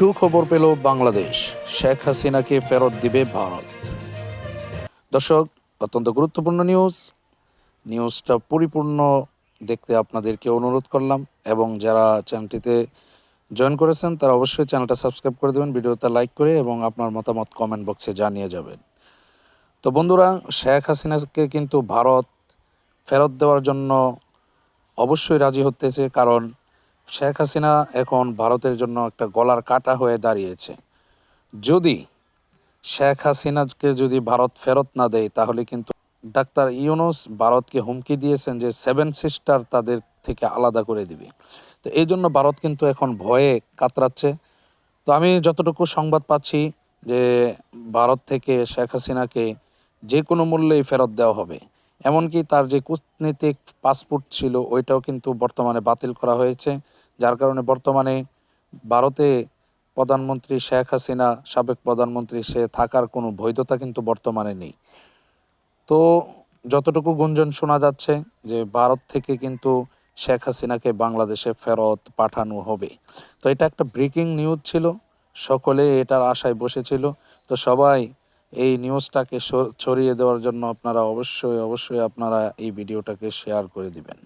সুখবর পেল বাংলাদেশ, শেখ হাসিনাকে ফেরত দিবে ভারত। দর্শক, অত্যন্ত গুরুত্বপূর্ণ নিউজটা পরিপূর্ণ দেখতে আপনাদেরকে অনুরোধ করলাম, এবং যারা চ্যানেলটিতে জয়েন করেছেন তারা অবশ্যই চ্যানেলটা সাবস্ক্রাইব করে দেবেন, ভিডিওটা লাইক করে, এবং আপনার মতামত কমেন্ট বক্সে জানিয়ে যাবেন। তো বন্ধুরা, শেখ হাসিনাকে কিন্তু ভারত ফেরত দেওয়ার জন্য অবশ্যই রাজি হতেছে, কারণ শেখ হাসিনা এখন ভারতের জন্য একটা গলার কাটা হয়ে দাঁড়িয়েছে। যদি শেখ হাসিনাকে যদি ভারত ফেরত না দেয়, তাহলে কিন্তু ডাক্তার ইউনূস ভারতকে হুমকি দিয়েছেন যে 7 সিস্টার তাদের থেকে আলাদা করে দিবে। তো এই জন্য ভারত কিন্তু এখন ভয়ে কাতরাচ্ছে। তো আমি যতটুকু সংবাদ পাচ্ছি যে ভারত থেকে শেখ হাসিনাকে যে কোনো মূল্যেই ফেরত দেওয়া হবে। এমনকি তার যে কূটনীতিক পাসপোর্ট ছিল ওইটাও কিন্তু বর্তমানে বাতিল করা হয়েছে, যার কারণে বর্তমানে ভারতে প্রধানমন্ত্রী শেখ হাসিনা, সাবেক প্রধানমন্ত্রী, সে থাকার কোনো বৈধতা কিন্তু বর্তমানে নেই। তো যতটুকু গুঞ্জন শোনা যাচ্ছে যে ভারত থেকে কিন্তু শেখ হাসিনাকে বাংলাদেশে ফেরত পাঠানো হবে। তো এটা একটা ব্রেকিং নিউজ ছিল, সকলে এটার আশায় বসেছিল। তো সবাই এই নিউজটাকে ছড়িয়ে দেওয়ার জন্য আপনারা অবশ্যই আপনারা এই ভিডিওটাকে শেয়ার করে দিবেন।